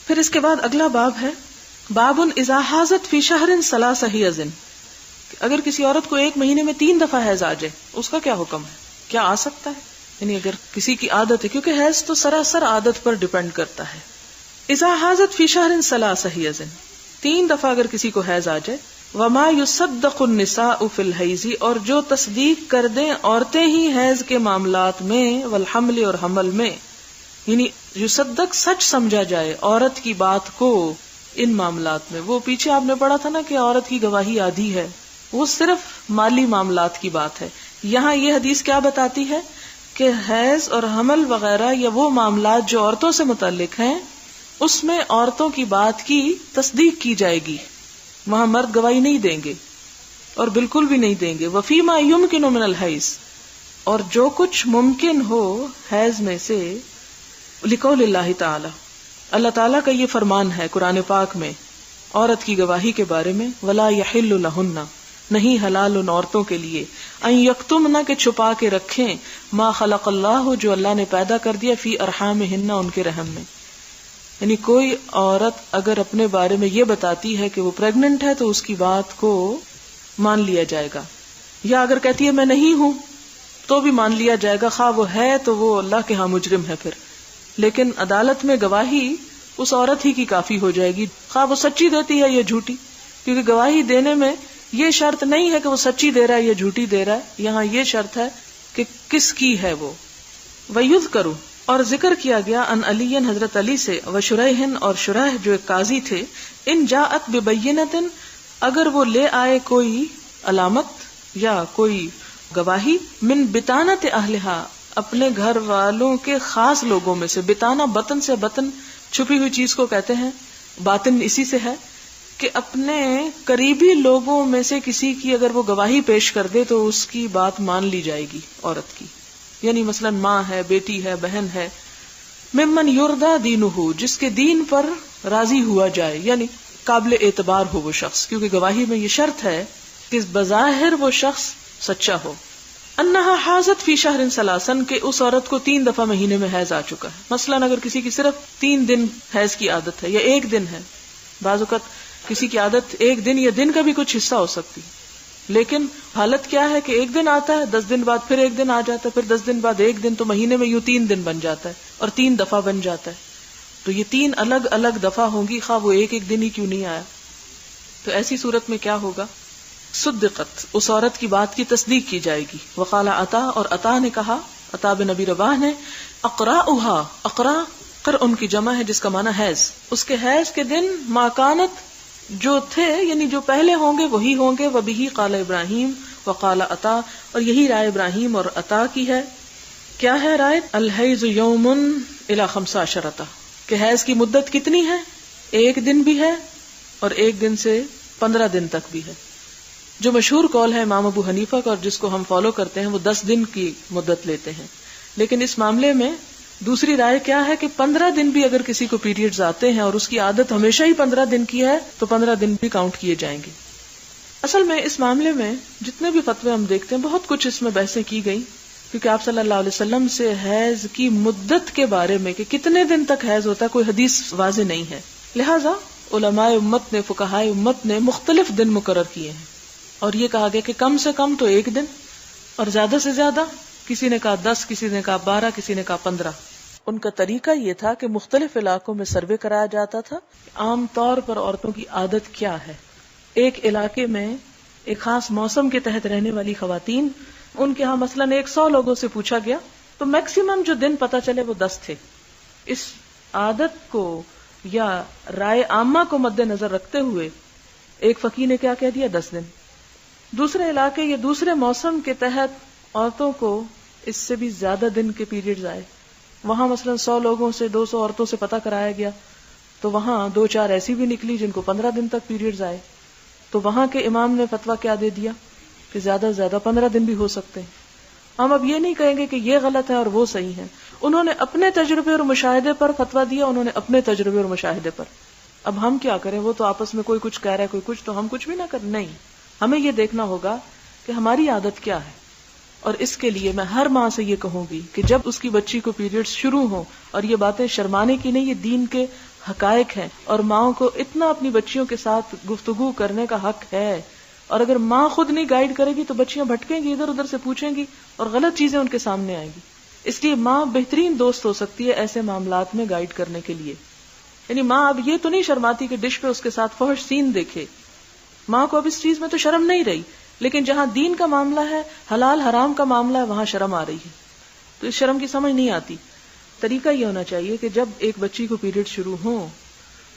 پھر اس کے بعد اگلا باب ہے باب اذا حاضت فی شہر ثلاث حیض، اگر کسی عورت کو ایک مہینے میں 3 دفعہ حیض آ جائے اس کا کیا حکم ہے، کیا آ سکتا ہے؟ یعنی اگر کسی کی عادت ہے، کیونکہ حیض تو سراسر عادت پر ڈیپینڈ کرتا ہے. اذا حاضت فی شہر ثلاث حیض، 3 دفعہ اگر کسی کو حیض آ جائے. وما یصدق النساء فی الحیض، اور جو تصدیق کر دیں عورتیں ہی حیض کے معاملات میں، والحمل اور حمل میں، یعنی یصدق سچ سمجھا جائے عورت کی بات کو ان معاملات میں. وہ پیچھے آپ نے پڑھا تھا نا کہ عورت کی گواہی آدھی ہے، وہ صرف مالی معاملات کی بات ہے. یہاں یہ حدیث کیا بتاتی ہے کہ حیض اور حمل وغیرہ یا وہ معاملات جو عورتوں سے متعلق ہیں اس میں عورتوں کی بات کی تصدیق کی جائے گی، وہاں مرد گواہی نہیں دیں گے اور بالکل بھی نہیں دیں گے. وفیما یمکن من الحیض، اور جو کچھ ممکن ہو حیض میں سے، لقول اللہ تعالی، اللہ تعالیٰ کا یہ فرمان ہے قرآن پاک میں عورت کی گواہی کے بارے میں، ولا یحل لہن، نہیں حلال ان عورتوں کے لیے، ان یکتمن، کہ چھپا کے رکھیں، ما خلق اللہ، جو اللہ نے پیدا کر دیا، فی ارحامہن، ان کے رحم میں. یعنی کوئی عورت اگر اپنے بارے میں یہ بتاتی ہے کہ وہ پریگننٹ ہے تو اس کی بات کو مان لیا جائے گا، یا اگر کہتی ہے میں نہیں ہوں تو بھی مان لیا جائے گا، خواہ وہ ہے تو وہ اللہ کے ہاں مجرم ہے پھر. لیکن عدالت میں گواہی اس عورت ہی کی کافی ہو جائے گی، خواہ وہ سچی دیتی ہے یا جھوٹی، کیونکہ گواہی دینے میں یہ شرط نہیں ہے کہ وہ سچی دے رہا ہے یا جھوٹی دے رہا ہے، یہاں یہ شرط ہے کہ کس کی ہے وہ. وَيُذْكَرُ، اور ذکر کیا گیا، ان علی، حضرت علی سے، وشریح، اور شریح جو ایک قاضی تھے، ان جاءت ببینۃ، اگر وہ لے آئے کوئی علامت یا کوئی گواہی، من بطانۃ اہلہا، اپنے گھر والوں کے خاص لوگوں میں سے. بطانہ بطن سے، بطن چھپی ہوئی چیز کو کہتے ہیں، باطن اسی سے ہے کہ اپنے قریبی لوگوں میں سے کسی کی اگر وہ گواہی پیش کر دے تو اس کی بات مان لی جائے گی عورت کی. یعنی مثلا ماں ہے، بیٹی ہے، بہن ہے. ممن یرضی دینہ، جس کے دین پر راضی ہوا جائے، یعنی قابل اعتبار ہو وہ شخص، کیونکہ گواہی میں یہ شرط ہے کہ بظاہر وہ شخص سچا ہو. انہا حاضت فی شہر ثلاثن، کہ اس عورت کو 3 دفعہ مہینے میں حیض آ چکا ہے. مثلا اگر کسی کی صرف 3 دن حیض کی عادت ہے یا 1 دن ہے، بعض اوقات کسی کی عادت 1 دن یا دن کا بھی کچھ حصہ ہو سکتی، لیکن حالت کیا ہے کہ 1 دن آتا ہے، 10 دن بعد پھر 1 دن آ جاتا ہے، پھر 10 دن بعد 1 دن، تو مہینے میں یوں 3 دن بن جاتا ہے اور 3 دفعہ بن جاتا ہے. تو یہ 3 الگ الگ دفعہ ہوں گی، خواہ وہ ایک دن ہی کیوں نہیں آیا. تو ایسی صورت میں کیا ہوگا؟ صدقت، اس عورت کی بات کی تصدیق کی جائے گی. وقال عطا، اور عطا نے کہا، عطا بن نبی رباح نے، اقراؤھا، اقرا قرء کی جمع ہے جس کا معنی حیض، اس کے حیض کے دن ما کانت، جو تھے یعنی جو پہلے ہوں گے وہی ہوں گے. وبہ قال ابراہیم وقال عطا، اور یہی رائے ابراہیم اور عطا کی ہے. کیا ہے رائے؟ الحیض یوم الی 15، کہ حیض کی مدت کتنی ہے؟ 1 دن بھی ہے اور 1 دن سے 15 دن تک بھی ہے. جو مشہور قول ہے امام ابو حنیفہ کا اور جس کو ہم فالو کرتے ہیں، وہ 10 دن کی مدت لیتے ہیں. لیکن اس معاملے میں دوسری رائے کیا ہے کہ 15 دن بھی اگر کسی کو پیریڈز آتے ہیں اور اس کی عادت ہمیشہ ہی 15 دن کی ہے تو 15 دن بھی کاؤنٹ کیے جائیں گے. اصل میں اس معاملے میں جتنے بھی فتوے ہم دیکھتے ہیں، بہت کچھ اس میں بحثیں کی گئی، کیونکہ آپ صلی اللہ علیہ وسلم سے حیض کی مدت کے بارے میں کہ کتنے دن تک حیض ہوتا ہے کوئی حدیث واضح نہیں ہے. لہٰذا علماء امت نے، فقہائے امت نے مختلف دن مقرر کیے ہیں، اور یہ کہا گیا کہ کم سے کم تو 1 دن، اور زیادہ سے زیادہ کسی نے کہا 10، کسی نے کہا 12، کسی نے کہا 15. ان کا طریقہ یہ تھا کہ مختلف علاقوں میں سروے کرایا جاتا تھا، عام طور پر عورتوں کی عادت کیا ہے. ایک علاقے میں ایک خاص موسم کے تحت رہنے والی خواتین، ان کے ہاں مثلاً 100 لوگوں سے پوچھا گیا تو میکسیمم جو دن پتہ چلے وہ 10 تھے. اس عادت کو یا رائے عامہ کو مد نظر رکھتے ہوئے ایک فقیہ نے کیا کہہ دیا؟ 10 دن. دوسرے علاقے یا دوسرے موسم کے تحت عورتوں کو اس سے بھی زیادہ دن کے پیریڈز آئے، وہاں مثلا 100 لوگوں سے 200 عورتوں سے پتہ کرایا گیا تو وہاں 2-4 ایسی بھی نکلی جن کو 15 دن تک پیریڈز آئے. تو وہاں کے امام نے فتویٰ کیا دے دیا کہ زیادہ سے زیادہ 15 دن بھی ہو سکتے ہیں. ہم اب یہ نہیں کہیں گے کہ یہ غلط ہے اور وہ صحیح ہے، انہوں نے اپنے تجربے اور مشاہدے پر فتویٰ دیا، انہوں نے اپنے تجربے اور مشاہدے پر. اب ہم کیا کریں؟ وہ تو آپس میں کوئی کچھ کہہ رہا ہے، کوئی کچھ، تو ہم کچھ بھی نہ کریں. نہیں، ہمیں یہ دیکھنا ہوگا کہ ہماری عادت کیا ہے. اور اس کے لیے میں ہر ماں سے یہ کہوں گی کہ جب اس کی بچی کو پیریڈز شروع ہوں، اور یہ باتیں شرمانے کی نہیں، یہ دین کے حقائق ہیں، اور ماؤں کو اتنا اپنی بچیوں کے ساتھ گفتگو کرنے کا حق ہے، اور اگر ماں خود نہیں گائیڈ کرے گی تو بچیاں بھٹکیں گی، ادھر ادھر سے پوچھیں گی اور غلط چیزیں ان کے سامنے آئیں گی. اس لیے ماں بہترین دوست ہو سکتی ہے ایسے معاملات میں گائیڈ کرنے کے لیے. یعنی ماں اب یہ تو نہیں شرماتی کہ ڈش پہ اس کے ساتھ فحش سین دیکھے، ماں کو اب اس چیز میں تو شرم نہیں رہی، لیکن جہاں دین کا معاملہ ہے، حلال حرام کا معاملہ ہے، وہاں شرم آ رہی ہے. تو اس شرم کی سمجھ نہیں آتی. طریقہ یہ ہونا چاہیے کہ جب ایک بچی کو پیریڈ شروع ہوں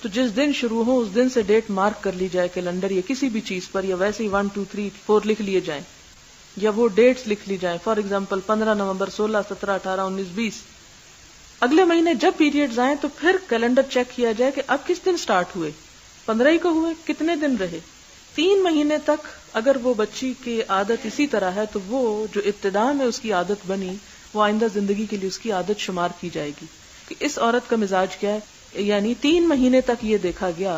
تو جس دن شروع ہو اس دن سے ڈیٹ مارک کر لی جائے کیلنڈر یا کسی بھی چیز پر، یا ویسے ہی 1 2 3 4 لکھ لیے جائیں، یا وہ ڈیٹس لکھ لی جائیں. فار ایگزامپل 15 نومبر 16 17 18 19 20. اگلے مہینے جب پیریڈز آئیں تو پھر کیلنڈر چیک کیا جائے کہ اب کس دن سٹارٹ ہوئے، 15 ہی کو ہوئے، کتنے دن رہے. 3 مہینے تک اگر وہ بچی کی عادت اسی طرح ہے تو وہ جو ابتدا میں اس کی عادت بنی وہ آئندہ زندگی کے لیے اس کی عادت شمار کی جائے گی کہ اس عورت کا مزاج کیا ہے. یعنی 3 مہینے تک یہ دیکھا گیا.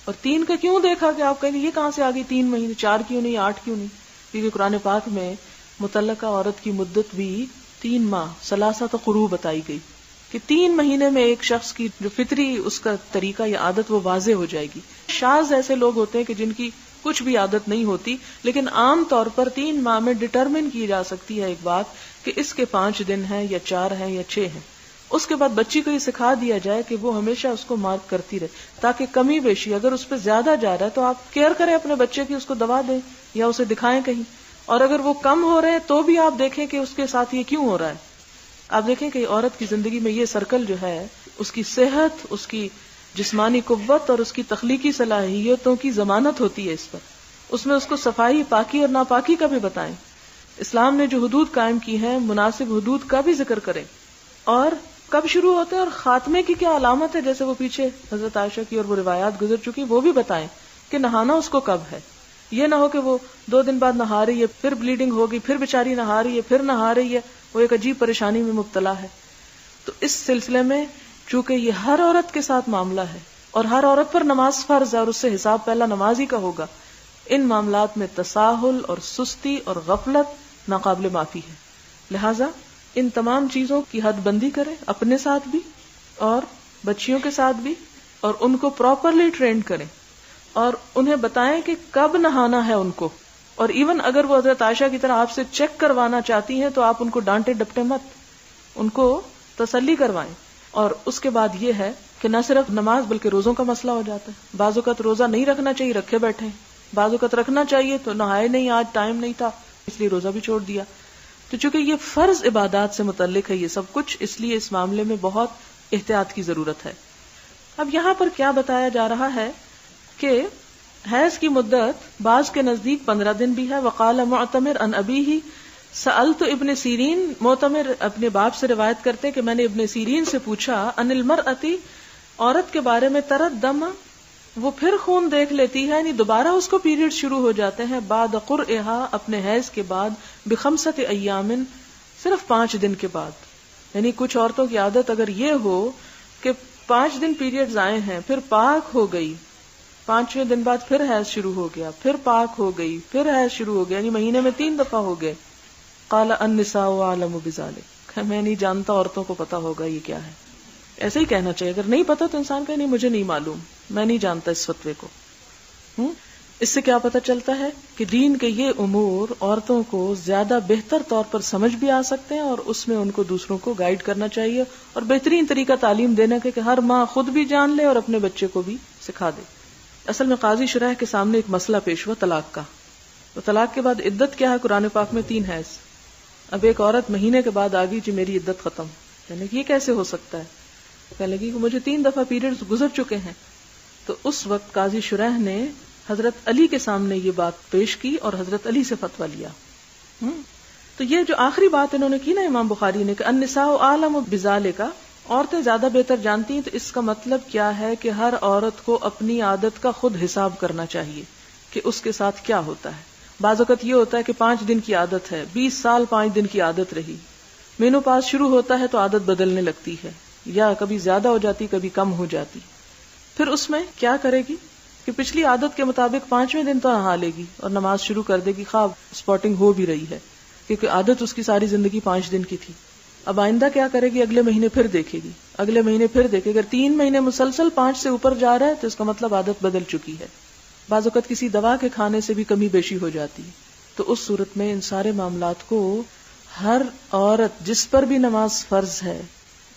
اور 3 کا کیوں دیکھا گیا؟ آپ کہیں گے یہ کہاں سے آ گئی 3 مہینے، 4 کیوں نہیں، 8 کیوں نہیں؟ کیونکہ قرآن پاک میں مطلقہ عورت کی مدت بھی 3 ماہ ثلاثۃ قروء بتائی گئی کہ 3 مہینے میں ایک شخص کی جو فطری اس کا طریقہ یا عادت وہ واضح ہو جائے گی. شاذ ایسے لوگ ہوتے ہیں کہ جن کی کچھ بھی عادت نہیں ہوتی، لیکن عام طور پر 3 ماہ میں ڈٹرمن کی جا سکتی ہے ایک بات کہ اس کے 5 دن ہیں یا 4 ہیں یا 6 ہیں. اس کے بعد بچی کو یہ سکھا دیا جائے کہ وہ ہمیشہ اس کو مارک کرتی رہے تاکہ کمی بیشی اگر اس پہ زیادہ جا رہا ہے تو آپ کیئر کریں اپنے بچے کی، اس کو دوا دیں یا اسے دکھائیں کہیں، اور اگر وہ کم ہو رہے ہیں تو بھی آپ دیکھیں کہ اس کے ساتھ یہ کیوں ہو رہا ہے. آپ دیکھیں کہ عورت کی زندگی میں یہ سرکل جو ہے اس کی صحت، اس کی جسمانی قوت اور اس کی تخلیقی صلاحیتوں کی ضمانت ہوتی ہے اس پر. اس میں اس کو صفائی، پاکی اور ناپاکی کا بھی بتائیں. اسلام نے جو حدود قائم کی ہیں مناسب حدود کا بھی ذکر کریں، اور کب شروع ہوتے ہیں اور خاتمے کی کیا علامت ہے، جیسے وہ پیچھے حضرت عائشہ کی اور وہ روایات گزر چکی وہ بھی بتائیں کہ نہانا اس کو کب ہے. یہ نہ ہو کہ وہ 2 دن بعد نہا رہی ہے، پھر بلیڈنگ ہوگی، پھر بیچاری نہا رہی ہے، پھر نہا رہی ہے، وہ ایک عجیب پریشانی میں مبتلا ہے. تو اس سلسلے میں چونکہ یہ ہر عورت کے ساتھ معاملہ ہے اور ہر عورت پر نماز فرض ہے اور اس سے حساب پہلا نماز ہی کا ہوگا، ان معاملات میں تساہل اور سستی اور غفلت ناقابل معافی ہے. لہذا ان تمام چیزوں کی حد بندی کریں، اپنے ساتھ بھی اور بچیوں کے ساتھ بھی، اور ان کو پراپرلی ٹرینڈ کریں اور انہیں بتائیں کہ کب نہانا ہے ان کو. اور ایون اگر وہ حضرت عائشہ کی طرح آپ سے چیک کروانا چاہتی ہیں تو آپ ان کو ڈانٹے ڈپٹے مت، ان کو تسلی کروائیں. اور اس کے بعد یہ ہے کہ نہ صرف نماز بلکہ روزوں کا مسئلہ ہو جاتا ہے. بعض اوقات روزہ نہیں رکھنا چاہیے، رکھے بیٹھے، بعض اوقات رکھنا چاہیے تو نہائے نہیں، آج ٹائم نہیں تھا اس لیے روزہ بھی چھوڑ دیا. تو چونکہ یہ فرض عبادات سے متعلق ہے یہ سب کچھ، اس لیے اس معاملے میں بہت احتیاط کی ضرورت ہے. اب یہاں پر کیا بتایا جا رہا ہے کہ حیض کی مدت بعض کے نزدیک 15 دن بھی ہے. وقال معتمر عن ابیہ سألت ابن سیرین، معتمر اپنے باپ سے روایت کرتے کہ میں نے ابن سیرین سے پوچھا عن المرأۃ، عورت کے بارے میں، تردم، وہ پھر خون دیکھ لیتی ہے، یعنی دوبارہ اس کو پیریڈ شروع ہو جاتے ہیں، بعد قرئها، اپنے حیض کے بعد، بخمسۃ ایام، صرف 5 دن کے بعد. یعنی کچھ عورتوں کی عادت اگر یہ ہو کہ 5 دن پیریڈز آئے ہیں پھر پاک ہو گئی، 5ویں دن بعد پھر حیض شروع ہو گیا، پھر پاک ہو گئی، پھر حیض شروع ہو گیا، یعنی مہینے میں 3 دفعہ ہو گئے. قال النساء اعلم بذلک، میں نہیں جانتا، عورتوں کو پتا ہوگا یہ کیا ہے. ایسے ہی کہنا چاہیے، اگر نہیں پتا تو انسان کہے نہیں مجھے نہیں معلوم، میں نہیں جانتا اس فتوے کو. اس سے کیا پتہ چلتا ہے کہ دین کے یہ امور عورتوں کو زیادہ بہتر طور پر سمجھ بھی آ سکتے ہیں اور اس میں ان کو دوسروں کو گائیڈ کرنا چاہیے اور بہترین طریقہ تعلیم دینے کا کہ ہر ماں خود بھی جان لے اور اپنے بچے کو بھی سکھا دے. اصل میں قاضی شرح کے سامنے ایک مسئلہ پیش ہوا طلاق کا. تو طلاق کے بعد عدت کیا ہے؟ قرآن پاک میں 3 حیض. اب ایک عورت مہینے کے بعد آ گئی جی میری عدت ختم، یعنی کہ یہ کیسے ہو سکتا ہے؟ کہنے لگی کہ مجھے 3 دفعہ پیریڈز گزر چکے ہیں. تو اس وقت قاضی شرح نے حضرت علی کے سامنے یہ بات پیش کی اور حضرت علی سے فتویٰ لیا. تو یہ جو آخری بات انہوں نے کی نا امام بخاری نے کہ النساء اعلم بذالک، عورتیں زیادہ بہتر جانتی ہیں، تو اس کا مطلب کیا ہے کہ ہر عورت کو اپنی عادت کا خود حساب کرنا چاہیے کہ اس کے ساتھ کیا ہوتا ہے. بعض اوقات یہ ہوتا ہے کہ 5 دن کی عادت ہے، 20 سال 5 دن کی عادت رہی، مینوپاز شروع ہوتا ہے تو عادت بدلنے لگتی ہے، یا کبھی زیادہ ہو جاتی کبھی کم ہو جاتی. پھر اس میں کیا کرے گی کہ پچھلی عادت کے مطابق 5ویں دن تو نہا لے گی اور نماز شروع کر دے گی، خواب اسپاٹنگ ہو بھی رہی ہے کیونکہ عادت اس کی ساری زندگی 5 دن کی تھی. اب آئندہ کیا کرے گی؟ اگلے مہینے پھر دیکھے گی، اگلے مہینے پھر دیکھے گی۔ اگر 3 مہینے مسلسل 5 سے اوپر جا رہا ہے تو اس کا مطلب عادت بدل چکی ہے۔ بعض اوقات کسی دوا کے کھانے سے بھی کمی بیشی ہو جاتی ہے۔ تو اس صورت میں ان سارے معاملات کو ہر عورت جس پر بھی نماز فرض ہے،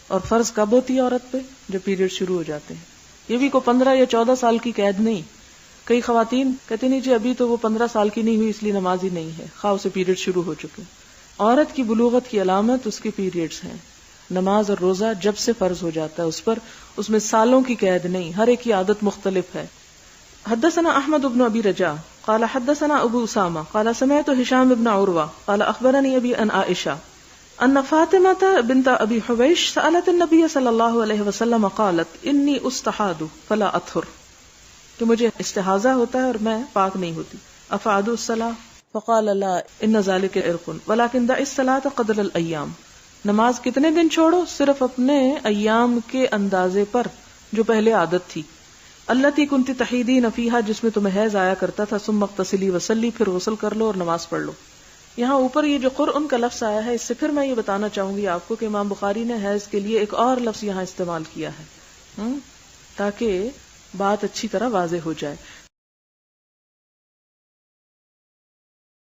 اور فرض کب ہوتی ہے عورت پہ؟ جب پیریڈ شروع ہو جاتے ہیں۔ یہ بھی کوئی 15 یا 14 سال کی قید نہیں۔ کئی خواتین کہتے نہیں جی ابھی تو وہ 15 سال کی نہیں ہوئی اس لیے نماز ہی نہیں ہے، خواہ اسے پیریڈ شروع ہو چکے۔ عورت کی بلوغت کی علامت اس کے پیریڈز ہیں۔ نماز اور روزہ جب سے فرض ہو جاتا ہے اس پر، اس میں سالوں کی قید نہیں، ہر ایک کی عادت مختلف ہے۔ حدثنا احمد بن ابی رجاء قال حدثنا ابو اسامہ قال سمعت هشام بن عروہ قال اخبرني ابي عن عائشہ ان فاطمہ بنت ابی حبیش سألت النبی صلی اللہ علیہ وسلم قالت انی استحاض فلا اطہر، کہ مجھے استحاضہ ہوتا ہے اور میں پاک نہیں ہوتی، افعد الصلاۃ فقال لا ان ذلك عرق ولكن دع الصلاۃ قدر الایام، نماز کتنے دن چھوڑو؟ صرف اپنے ایام کے اندازے پر جو پہلے عادت تھی۔ التی کنتی تحیدین فیہا، جس میں تمہیں حیض آیا کرتا تھا، ثم اغتسلی وصلی، پھر غسل کر لو اور نماز پڑھ لو۔ یہاں اوپر یہ جو قرء کا لفظ آیا ہے، اس سے پھر میں یہ بتانا چاہوں گی آپ کو کہ امام بخاری نے حیض کے لیے ایک اور لفظ یہاں استعمال کیا ہے تاکہ بات اچھی طرح واضح ہو جائے۔